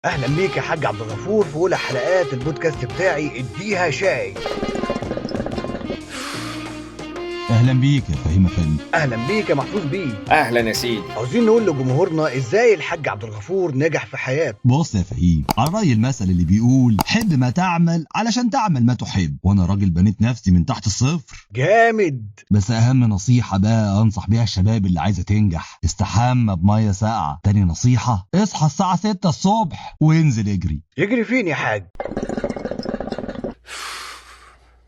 اهلا بيك يا حاج عبد الغفور في اولى حلقات البودكاست بتاعي اديها شاي. اهلا بيك يا فهيم افندي. اهلا بيك يا محفوظ بيه. اهلا يا سيدي. عاوزين نقول لجمهورنا ازاي الحاج عبد الغفور نجح في حياته. بص يا فهيم، على رأي المثل اللي بيقول حب ما تعمل علشان تعمل ما تحب، وانا راجل بنيت نفسي من تحت الصفر. جامد. بس اهم نصيحة بقى انصح بيها الشباب اللي عايزة تنجح: استحمى بمية ساقعة. تاني نصيحة: اصحى الساعة 6 الصبح وانزل اجري. يجري فين يا حاج؟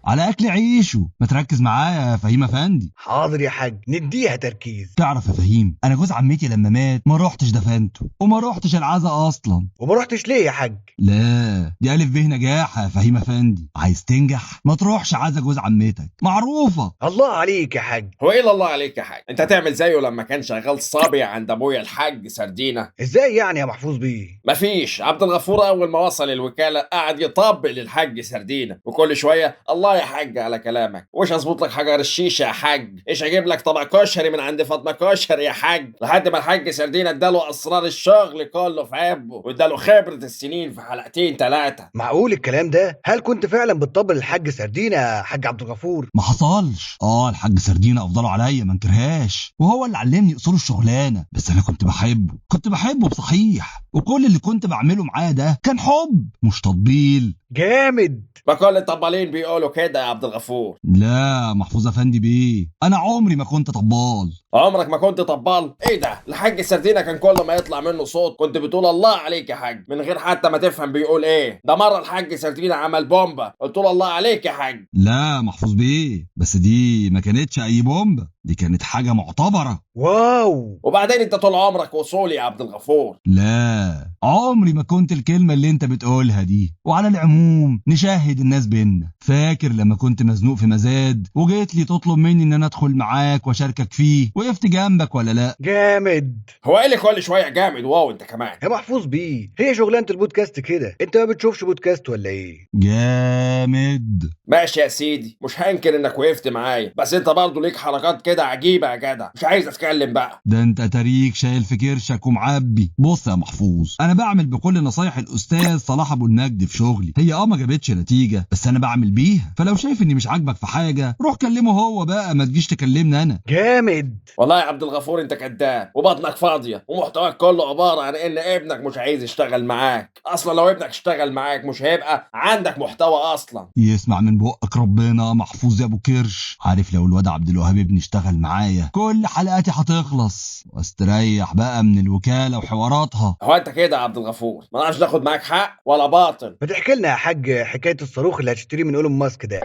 على اكل عيشه. ما تركز معايا يا فهيم افندي. حاضر يا حاج، نديها تركيز. تعرف يا فهيم، انا جوز عمتي لما مات ما روحتش دفنته وما روحتش العزاء اصلا. وما رحتش ليه يا حاج؟ لا، دي ألف به نجاح يا فهيم افندي. عايز تنجح ما تروحش عزا جوز عمتك، معروفة. الله عليك يا حاج. هو ايه الله عليك يا حاج؟ انت هتعمل زيه لما كان شغال صبي عند ابويا الحاج سردينه. ازاي يعني يا محفوظ بيه؟ مفيش. عبد الغفور اول ما وصل الوكاله قعد يطبق للحاج سردينه، وكل شويه الله يا حاج على كلامك، وش اظبط لك حجر الشيشه يا حاج، ايش اجيب لك طبق كشري من عند فاطمه كشري يا حاج، لحد ما الحاج سردينه اداله اسرار الشغل كله في عبه، واداله خبره السنين في حلقتين ثلاثه. معقول الكلام ده؟ هل كنت فعلا بتطبل الحاج سردينة يا حاج عبد الغفور؟ ما حصلش. الحاج سردينة افضله عليا ما انكرهاش، وهو اللي علمني اصول الشغلانه. بس انا كنت بحبه بصحيح، وكل اللي كنت بعمله معاه ده كان حب مش تطبيل. جامد. ما كل الطبالين بيقولوا كده يا عبد الغفور. لا محفوظ افندي بيه، انا عمري ما كنت طبال. عمرك ما كنت طبال؟ ايه ده؟ الحاج سردينة كان كل ما يطلع منه صوت كنت بتقول الله عليك يا حاج من غير حتى ما تفهم بيقول ايه. ده مره الحاج سردينة عمل بومبا قلت له الله عليك يا حاج. لا محفوظ بيه، بس دي ما كانتش اي بومبا، دي كانت حاجه معتبره. واو. وبعدين انت طول عمرك وصولي يا عبد الغفور. لا عمري ما كنت الكلمة اللي انت بتقولها دي. وعلى العموم نشاهد الناس بينا. فاكر لما كنت مزنوق في مزاد وجيت لي تطلب مني ان انا ادخل معاك واشاركك فيه، وقفت جنبك ولا لا؟ جامد. هو ايه اللي كل شويه جامد واو انت كمان؟ يا محفوظ بيه، هي شغلانة البودكاست كده، انت ما بتشوفش بودكاست ولا ايه؟ جامد. ماشي يا سيدي، مش هنكر انك وقفت معايا، بس انت برضه ليك حركات كده عجيبه يا جدع. مش عايز اتكلم بقى. ده انت تاريك شايل في كرشك ومعبي. بص يا محفوظ، انا بعمل بكل نصايح الاستاذ صلاح ابو المجد في شغلي. هي ما جابتش نتيجه، بس انا بعمل بيها. فلو شايف اني مش عاجبك في حاجه روح كلمه هو بقى، ما تجيش تكلمني انا. جامد. والله يا عبد الغفور انت كذاب وبطنك فاضيه، ومحتواك كله عباره عن ان ابنك مش عايز يشتغل معاك. اصلا لو ابنك اشتغل معاك مش هيبقى عندك محتوى اصلا. يسمع من بقك ربنا محفوظ يا ابو كرش. عارف لو الواد عبد الوهاب ابني اشتغل معايا كل حلقاتي هتخلص واستريح بقى من الوكاله وحواراتها. هو انت كده يا عبد الغفور ما نعرفش ناخد معاك حق ولا باطل؟ ما تحكي لنا يا حاج حكاية الصاروخ اللي هتشتريه من ايلون ماسك ده.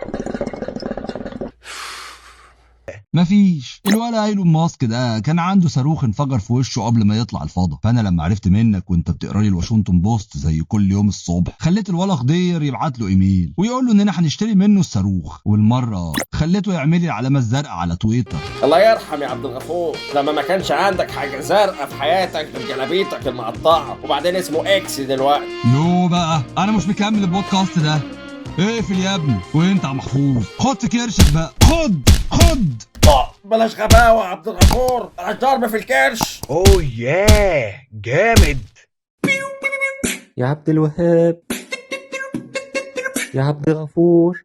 مفيش. الولا ايلون ماسك ده كان عنده صاروخ انفجر في وشه قبل ما يطلع الفضاء. فانا لما عرفت منك وانت بتقرا لي الواشنطن بوست زي كل يوم الصبح، خليت الولا خضير يبعت له ايميل ويقول له اننا هنشتري منه الصاروخ، والمره خليته يعمل لي العلامه الزرقاء على تويتر. الله يرحم يا عبد الغفور لما ما كانش عندك حاجه زرقاء في حياتك غير جلابيتك المقطعه، وبعدين اسمه اكس دلوقتي. يو بقى انا مش مكمل البودكاست ده. اقفل يا ابني. وانت يا محفوظ خد في كرشك بقى. خد. بلاش غباوه يا عبد الغفور، بلاش ضرب في الكرش. اوه ياه جامد. يا عبد الوهاب، يا عبد الغفور.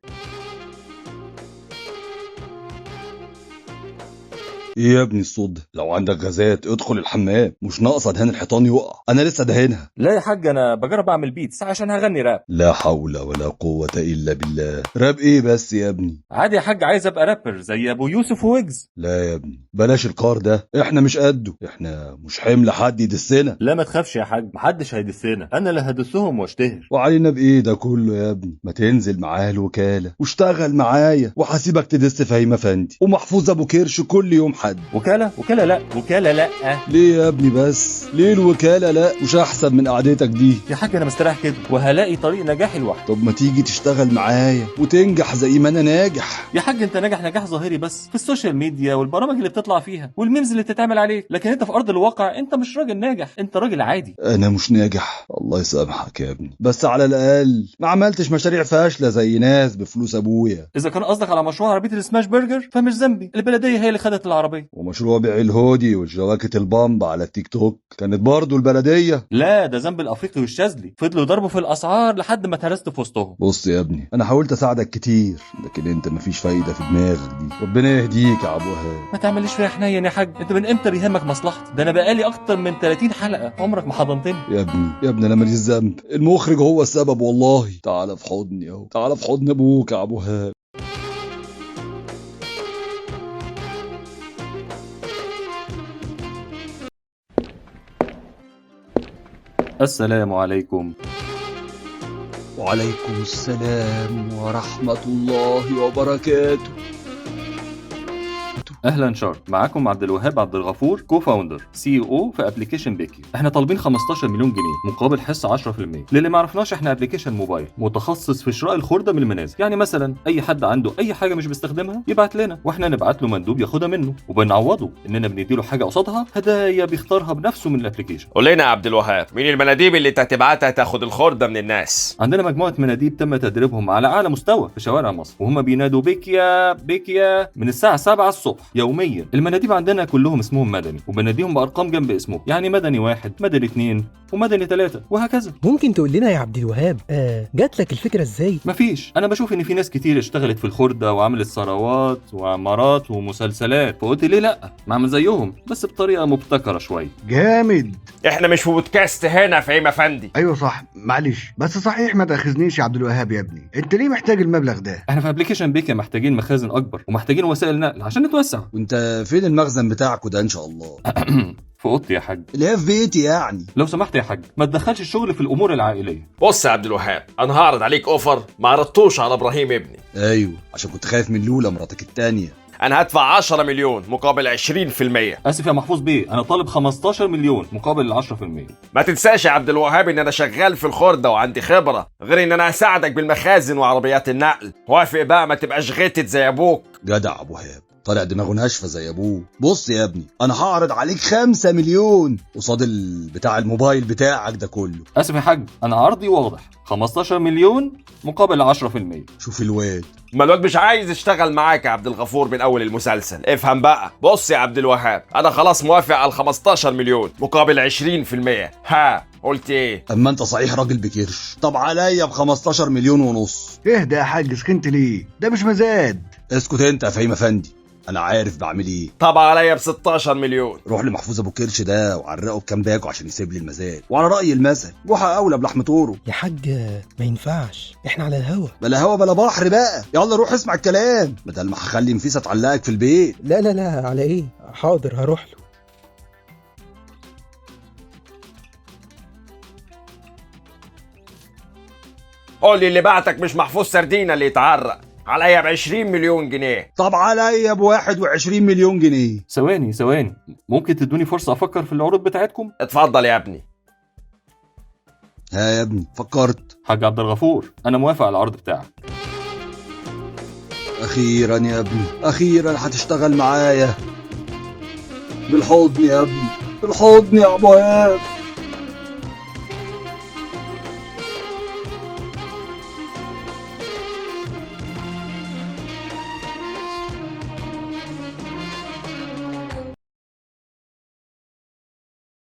ايه يا ابني الصوت ده؟ لو عندك غازات ادخل الحمام، مش ناقصه دهان الحيطان يقع، انا لسه دهنها. لا يا حاج، انا بجرب اعمل بيتس عشان هغني راب. لا حول ولا قوه الا بالله. راب ايه بس يا ابني؟ عادي يا حاج، عايز ابقى رابر زي ابو يوسف وويجز. لا يا ابني بلاش القار ده، احنا مش قده، احنا مش حمل حد يدسنا. لا ما تخافش يا حاج، محدش هيدسنا، انا اللي هدسهم واشتهر. وعلينا بايه ده كله يا ابني؟ ما تنزل معايا الوكاله واشتغل معايا وحاسبك تدس فهيم افندي ومحفوظ ابو كرش كل يوم حد. وكاله لا وكاله لا. ليه يا ابني بس؟ ليه الوكاله لا؟ مش احسن من قعدتك دي؟ يا حاج انا مستريح كده وهلاقي طريق نجاحي لوحدي. طب ما تيجي تشتغل معايا وتنجح زي ما انا ناجح. يا حاج انت ناجح نجاح ظاهري بس في السوشيال ميديا والبرامج اللي بتطلع فيها والميمز اللي بتتعمل عليك، لكن انت في ارض الواقع انت مش راجل ناجح، انت راجل عادي. انا مش ناجح، الله يسامحك يا ابني، بس على الاقل ما عملتش مشاريع فاشله زي ناس بفلوس ابويا. اذا كان قصدك على مشروع عربيه السماش برجر فمش ذنبي، البلديه هي اللي خدت العربيه. العربيه. ومشروع بيع الهودي والجواكت البامب على التيك توك كانت برضه البلديه. لا ده ذنب الافريقي والشاذلي، فضلوا يضربوا في الاسعار لحد ما اتهرست في وسطهم. بص يا ابني، انا حاولت اساعدك كتير لكن انت مفيش فايده في دماغك دي. ربنا يهديك يا ابو وهاب. ما تعمليش فيها حنين يا حاج، انت من امتى بيهمك مصلحتي؟ ده انا بقالي اكتر من 30 حلقه عمرك ما حضنتني. يا ابني انا ماليش ذنب، المخرج هو السبب والله. تعال في حضني اهو، تعال في حضن ابوك يا ابو وهاب. السلام عليكم. وعليكم السلام ورحمه الله وبركاته. اهلا شارك، معاكم عبد الوهاب عبد الغفور، كو فاوندر سي او في ابلكيشن بيكي. احنا طالبين 15 مليون جنيه مقابل حصه 10%. للي ما عرفناش، احنا ابلكيشن موبايل متخصص في شراء الخرده من المنازل. يعني مثلا اي حد عنده اي حاجه مش بيستخدمها يبعت لنا واحنا نبعت له مندوب ياخدها منه، وبنعوضه اننا بنديله حاجه قصادها هدايا بيختارها بنفسه من الابلكيشن. قول لنا يا عبد الوهاب، مين المناديب اللي انت هتبعتها تاخد الخرده من الناس؟ عندنا مجموعه مناديب تم تدريبهم على اعلى مستوى في شوارع مصر، وهم بينادوا بيكيا بيكيا من الساعه 7 الصبح يوميا. المناديب عندنا كلهم اسمهم مدني، وبناديهم بارقام جنب اسمه، يعني مدني 1 مدني 2 ومدني 3 وهكذا. ممكن تقول لنا يا عبد الوهاب جات لك الفكره ازاي؟ مفيش، انا بشوف ان في ناس كتير اشتغلت في الخردة وعملت ثروات وعمارات ومسلسلات، فقلت ليه لا ما اعمل زيهم بس بطريقه مبتكره شويه. جامد. احنا مش في بودكاست هنا فهيم افندي. ايوه صح، معلش بس صحيح ما تاخذنيش يا عبد الوهاب يا ابني، انت ليه محتاج المبلغ ده؟ احنا في ابلكيشن بيكا محتاجين مخازن اكبر ومحتاجين وسائل نقل عشان نتوسع. وانت فين المخزن بتاعكوا ده ان شاء الله؟ في اوضتي يا حاج. اللي هي في بيتي يعني. لو سمحت يا حاج ما تدخلش الشغل في الامور العائليه. بص يا عبد الوهاب، انا هعرض عليك اوفر ما عرضتوش على ابراهيم ابني. ايوه عشان كنت خايف من لولا مراتك التانية. انا هدفع 10 مليون مقابل 20%. اسف يا محفوظ بيه، انا طالب 15 مليون مقابل 10%. ما تنساش يا عبد الوهاب ان انا شغال في الخردة وعندي خبرة، غير ان انا هساعدك بالمخازن وعربيات النقل. وافق بقى، ما تبقاش غتت زي ابوك. جدع ابو وهاب، طالع دماغه ناشفه زي ابوه. بص يا ابني، انا هعرض عليك 5 مليون قصاد بتاع الموبايل بتاعك ده كله. اسف يا حاج، انا عرضي واضح، 15 مليون مقابل 10%. شوف الواد. ما الواد مش عايز يشتغل معاك يا عبد الغفور من اول المسلسل. افهم بقى. بص يا عبد الوهاب، انا خلاص موافق على 15 مليون مقابل 20%. ها قلت ايه؟ اما انت صحيح راجل بكرش. طب عليا ب15 مليون ونص. اهدى يا حاج، سكنت ليه؟ ده مش مزاد. اسكت انت يا فهيم افندي، انا عارف بعمل ايه. طب عليا ب16 مليون. روح لمحفوظ ابو كرش ده وعرقه بكام باكو عشان يسيب لي المزاد. وعلى راي المثل، روح اولى بلحم طوره. يا حاج ما ينفعش، احنا على الهوا. بلا هوا بلا بحر بقى، يلا روح اسمع الكلام بدل ما هخلي نفيسه تعلقك في البيت. لا لا لا، على ايه؟ حاضر هروح له. قول لي اللي بعتك مش محفوظ سردينة اللي يتعرق. عليا ب20 مليون جنيه. طب عليا ب21 مليون جنيه. ثواني، ممكن تدوني فرصة أفكر في العروض بتاعتكم؟ اتفضل يا ابني. ها يا ابني فكرت؟ حاج عبد الغفور، أنا موافق على العرض بتاعك. أخيرا يا ابني، أخيرا هتشتغل معايا. بالحضن يا ابني، بالحضن يا أبو وهاب.